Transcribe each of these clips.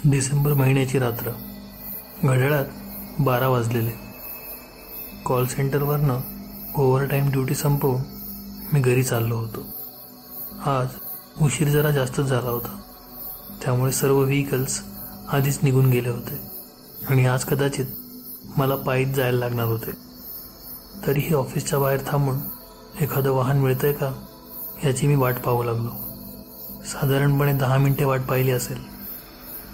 डिसेंबर महिन्याची रात्र. घड्याळात 12 वाजलेले. कॉल सेंटरवरनं ओव्हरटाईम ड्युटी संपवून मी घरी चाललो होतो. आज उशीर जरा जास्तच झाला होता, त्यामुळे सर्व व्हेकल्स आधीच निघून गेले होते आणि आज कदाचित मला पायीच जायला लागणार होते. तरीही ऑफिसच्या बाहेर थांबून एखादं वाहन मिळतंय का याची मी वाट पाहू लागलो. साधारणपणे 10 मिनिटे वाट पाहिली असेल,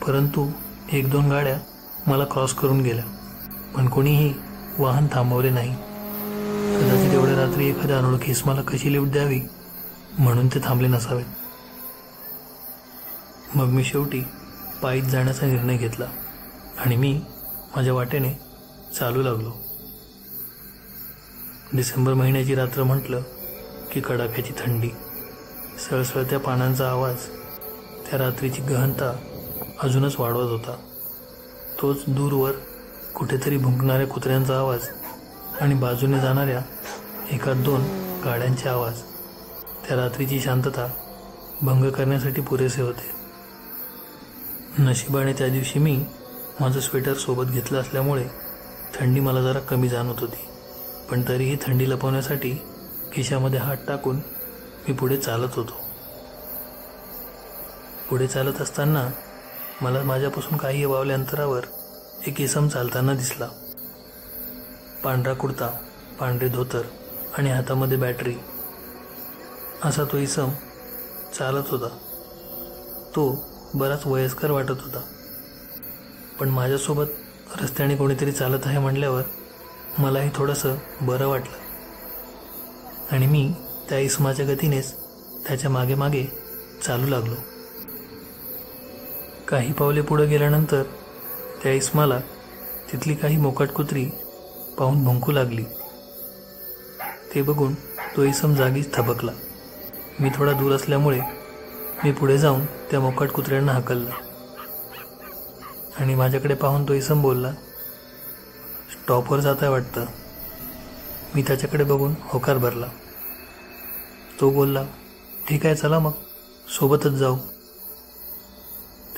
परंतु 1-2 गाड्या मला क्रॉस करून गेल्या, पण कोणीही वाहन थांबवले नाही. कदाचित एवढ्या रात्री एखाद्या अनोळखीस मला कशी लिफ्ट द्यावी म्हणून ते थांबले नसावेत. मग मी शेवटी पायीच जाण्याचा निर्णय घेतला आणि मी माझ्या वाटेने चालू लागलो. डिसेंबर महिन्याची रात्र म्हटलं की कडाक्याची थंडी, सळसळत्या पानांचा आवाज त्या रात्रीची गहनता अजूनच वाढवत होता. तोच दूरवर कुठेतरी भुंकणाऱ्या कुत्र्यांचा आवाज आणि बाजूने जाणाऱ्या 1-2 गाड्यांचे आवाज त्या रात्रीची शांतता भंग करण्यासाठी पुरेसे होते. नशिबाने त्या दिवशी मी माझं स्वेटर सोबत घेतलं असल्यामुळे थंडी मला जरा कमी जाणवत होती, पण तरीही थंडी लपवण्यासाठी खिशामध्ये हात टाकून मी पुढे चालत होतो. पुढे चालत असताना मला माझ्यापासून काही बावल्या अंतरावर एक इसम चालताना दिसला. पांढरा कुर्ता, पांढरे धोतर आणि हातामध्ये बॅटरी असा तो इसम चालत होता. तो बराच वयस्कर वाटत होता, पण माझ्यासोबत रस्त्याने कोणीतरी चालत आहे म्हणल्यावर मलाही थोडंसं बरं वाटलं आणि मी त्या इसमाच्या गतीनेच त्याच्या मागे मागे चालू लागलो. काही पावले पुढे गेल्यानंतर त्या इसमाला तिथली काही मोकाट कुत्री पाहून भुंकू लागली. ते बघून तो इसम जागीच थबकला. मी थोडा दूर असल्यामुळे मी पुढे जाऊन त्या मोकाट कुत्र्यांना हाकललं आणि माझ्याकडे पाहून तो इसम बोलला, "स्टॉपवर जात आहे वाटतं." मी त्याच्याकडे बघून होकार भरला. तो बोलला, "ठीक आहे, चला मग सोबतच जाऊ."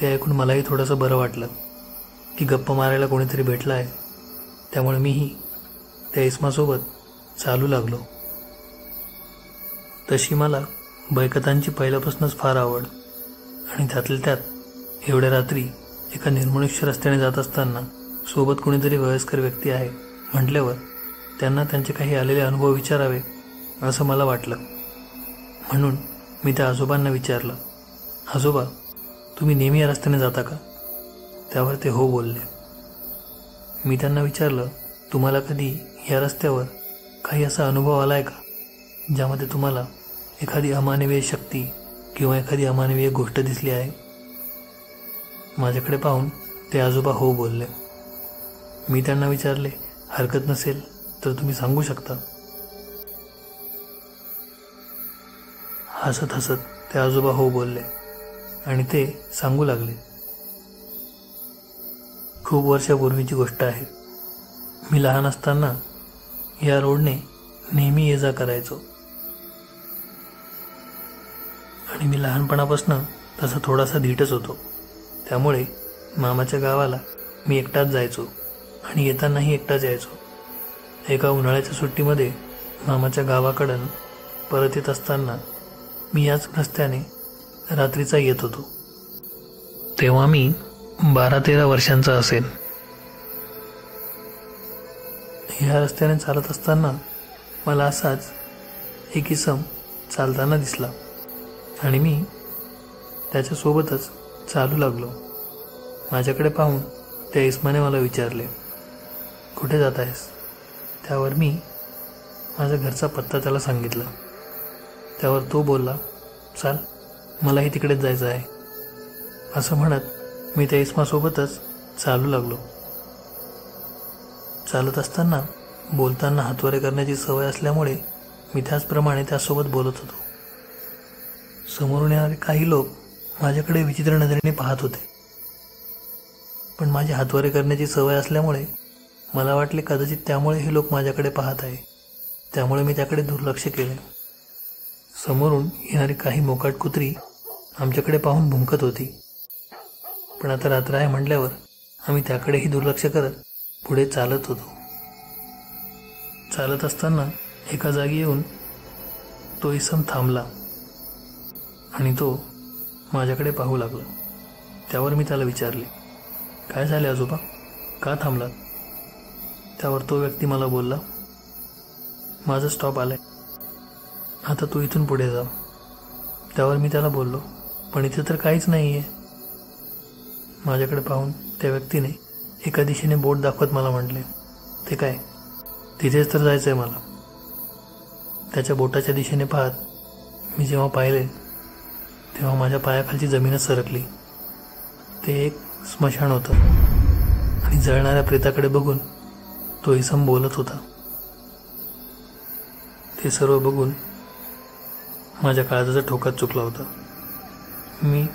ते ऐकून मलाही थोडंसं बरं वाटलं की गप्पा मारायला कोणीतरी भेटलं आहे, त्यामुळे मीही त्या इसमासोबत चालू लागलो. तशी मला बैकथांची पहिल्यापासूनच फार आवड आणि त्यातल्या त्यात एवढ्या रात्री एका निर्मनुष्य रस्त्याने जात असताना सोबत कोणीतरी वयस्कर व्यक्ती आहे म्हटल्यावर त्यांना त्यांचे काही आलेले अनुभव विचारावे असं मला वाटलं. म्हणून मी त्या आजोबांना विचारलं, "आजोबा, तुम्ही नेहमी या रस्त्याने जाता का?" त्यावर ते हो बोलले. मी त्यांना विचारलं, "तुम्हाला कधी या रस्त्यावर काही असा अनुभव आला आहे का ज्यामध्ये तुम्हाला एखादी अमानवीय शक्ती किंवा एखादी अमानवीय गोष्ट दिसली आहे?" माझ्याकडे पाहून ते आजोबा हो बोलले. मी त्यांना विचारले, "हरकत नसेल तर तुम्ही सांगू शकता?" हसत हसत ते आजोबा हो बोलले आणि ते सांगू लागले, "खूप वर्षापूर्वीची गोष्ट आहे. मी लहान असताना या रोडने नेहमी ये जा करायचो आणि मी लहानपणापासून तसा थोडासा धीटच होतो. त्यामुळे मामाच्या गावाला मी एकटाच जायचो आणि येतानाही एकटाच यायचो. एका उन्हाळ्याच्या सुट्टीमध्ये मामाच्या गावाकडून परत येत असताना मी याच रस्त्याने रात्रीचा येत होतो. तेव्हा मी 12-13 वर्षांचा असेल. ह्या रस्त्याने चालत असताना मला असाच एक इसम चालताना दिसला आणि मी त्याच्यासोबतच चालू लागलो. माझ्याकडे पाहून त्या इसमाने मला विचारले, "कुठे जात आहेस?" त्यावर मी माझ्या घरचा पत्ता त्याला सांगितला. त्यावर तो बोलला, "चाल, मलाही तिकडेच जायचं आहे." असं म्हणत मी त्या इसमासोबतच चालू लागलो. चालत असताना बोलताना हातवारे करण्याची सवय असल्यामुळे मी त्याचप्रमाणे त्यासोबत बोलत होतो. समोरून येणारे काही लोक माझ्याकडे विचित्र नजरेने पाहत होते, पण माझी हातवारे करण्याची सवय असल्यामुळे मला वाटले कदाचित त्यामुळे हे लोक माझ्याकडे पाहत आहे, त्यामुळे मी त्याकडे दुर्लक्ष केले. समोरून येणारी काही मोकाट कुत्री आमच्याकडे पाहून भुंकत होती. पण आता रात्र आहे म्हटल्यावर आम्ही त्याकडेही दुर्लक्ष करत पुढे चालत होतो. चालत असताना एका जागी येऊन तो इसम थांबला आणि तो माझ्याकडे पाहू लागला. त्यावर मी त्याला विचारले, काय झाले आजोबा, का थांबलात? त्यावर तो व्यक्ती मला बोलला, माझा स्टॉप आलाय, आता तू इथून पुढे जा. त्यावर मी त्याला बोललो, पण इथे तर काहीच नाही आहे. माझ्याकडे पाहून त्या व्यक्तीने एका दिशेने बोट दाखवत मला म्हटले, ते काय, तिथेच तर जायचं आहे मला. त्याच्या बोटाच्या दिशेने पाहत मी जेव्हा पाहिले तेव्हा माझ्या पायाखालची जमीनच सरकली. ते एक स्मशान होतं आणि जळणाऱ्या प्रेताकडे बघून तो इसम बोलत होता. ते सर्व बघून माझ्या काळजाचा ठोकाच चुकला होता. मी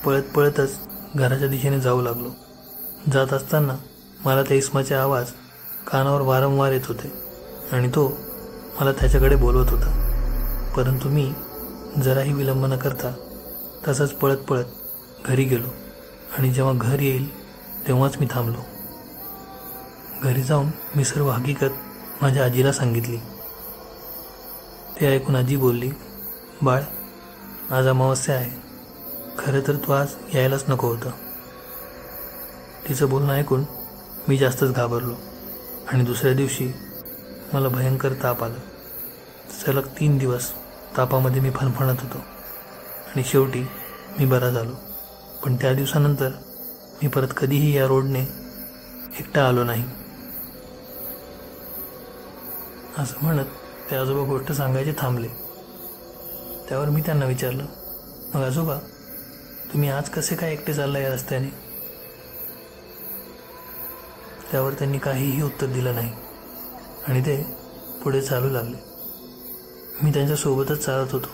पळत पळतच घराच्या दिशेने जाऊ लागलो. जात असताना मला त्या इसमाचे आवाज कानावर वारंवार येत होते आणि तो मला त्याच्याकडे बोलवत होता. परंतु मी जराही विलंब न करता तसंच पळत पळत घरी गेलो आणि जेव्हा घर येईल तेव्हाच मी थांबलो. घरी जाऊन मी सर्व हकीकत माझ्या आजीला सांगितली. ते ऐकून आजी बोलली, बाळ, आज अमावस्या आहे, खरं तर तू आज यायलाच नको होतं. तिचं बोलणं ऐकून मी जास्तच घाबरलो आणि दुसऱ्या दिवशी मला भयंकर ताप आला. सलग 3 दिवस तापामध्ये मी फणफणत होतो आणि शेवटी मी बरा झालो. पण त्या दिवसानंतर मी परत कधीही या रोडने एकटा आलो नाही. असं म्हणत ते आजोबा गोष्ट सांगायचे थांबले. त्यावर मी त्यांना विचारलं, मग आजोबा, तुम्ही आज कसे काय एकटे चालला या रस्त्याने? त्यावर त्यांनी काहीही उत्तर दिलं नाही आणि ते पुढे चालू लागले. मी त्यांच्यासोबतच चालत होतो.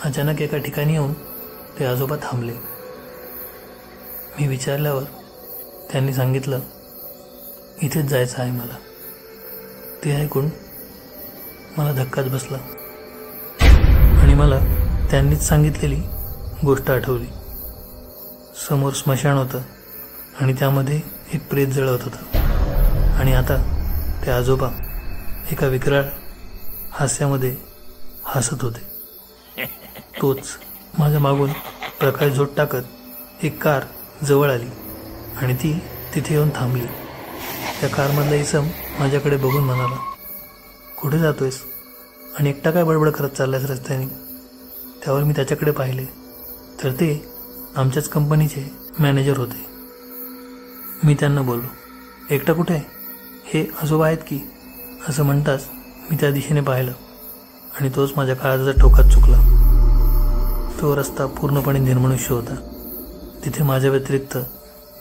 अचानक एका ठिकाणी येऊन ते आजोबा थांबले. मी विचारल्यावर त्यांनी सांगितलं, इथेच जायचं आहे मला. ते ऐकून मला धक्काच बसला आणि मला त्यांनीच सांगितलेली गोष्ट आठवली. समोर स्मशान होतं आणि त्यामध्ये एक प्रेत जळत होतं आणि आता ते आजोबा एका विकराळ हास्यामध्ये हसत होते. तोच माझ्या मागून प्रकाश झोत टाकत एक कार जवळ आली आणि ती तिथे येऊन थांबली. त्या कारमधला इसम माझ्याकडे बघून म्हणाला, कुठे जातोयस आणि एकटा काय बडबड करत चाललायस रस्त्याने? त्यावर मी त्याच्याकडे पाहिले तर ते आमच्याच कंपनीचे मॅनेजर होते. मी त्यांना बोललो, एकटा कुठे? हे आजोबा आहेत की? असं म्हणताच मी त्या दिशेने पाहिलं आणि तोच माझ्या काळजाचा ठोकाच चुकला. तो रस्ता पूर्णपणे निर्मनुष्य होता. तिथे माझ्या व्यतिरिक्त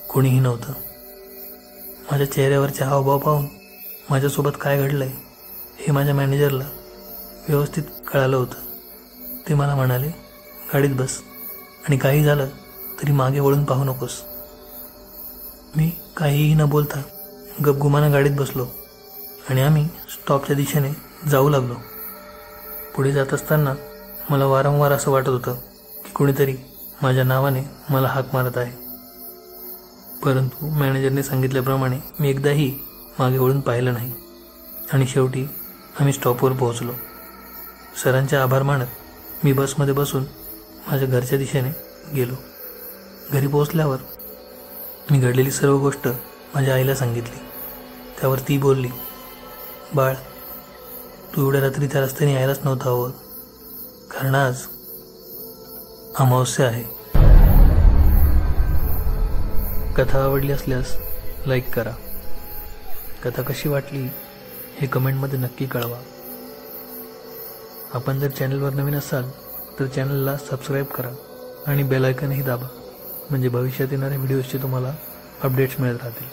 कोणीही नव्हतं. माझ्या चेहऱ्यावरचे हावभाव पाहून माझ्यासोबत काय घडलंय हे माझ्या मॅनेजरला व्यवस्थित कळालं होतं. ते मला म्हणाले, गाडीत बस आणि काही झालं तरी मागे वळून पाहू नकोस. मी काहीही न बोलता गपगुमानं गाडीत बसलो आणि आम्ही स्टॉपच्या दिशेने जाऊ लागलो. पुढे जात असताना मला वारंवार असं वाटत होतं की कोणीतरी माझ्या नावाने मला हाक मारत आहे. परंतु मॅनेजरने सांगितल्याप्रमाणे मी एकदाही मागे वळून पाहिलं नाही आणि शेवटी आम्ही स्टॉपवर पोहोचलो. सरांचे आभार मानत मी बसमध्ये बसून माझ्या घरच्या दिशेने गेलो. घरी पोहोचल्यावर मी घडलेली सर्व गोष्ट माझ्या आईला सांगितली. त्यावर ती बोलली, बाळ, तू एवढ्या रात्री त्या रस्त्याने यायलाच नव्हता हवं, कारण आज अमावस्या आहे. कथा आवडली असल्यास लाईक करा. कथा कशी वाटली हे कमेंटमध्ये नक्की कळवा. आपण जर चॅनलवर नवीन असाल तर चॅनलला सबस्क्राईब करा आणि बेल आयकॉनही दाबा, म्हणजे भविष्यात येणाऱ्या व्हिडिओजचे तुम्हाला अपडेट्स मिळत राहतील.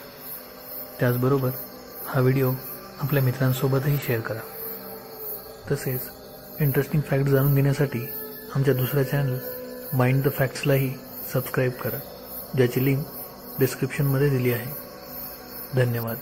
त्याचबरोबर हा व्हिडिओ आपल्या मित्रांसोबतही शेअर करा. तसेच इंटरेस्टिंग फॅक्ट जाणून घेण्यासाठी आमच्या दुसऱ्या चॅनल माइंड द फॅक्ट्सलाही सबस्क्राईब करा, ज्याची लिंक डिस्क्रिप्शनमध्ये दिली आहे. धन्यवाद.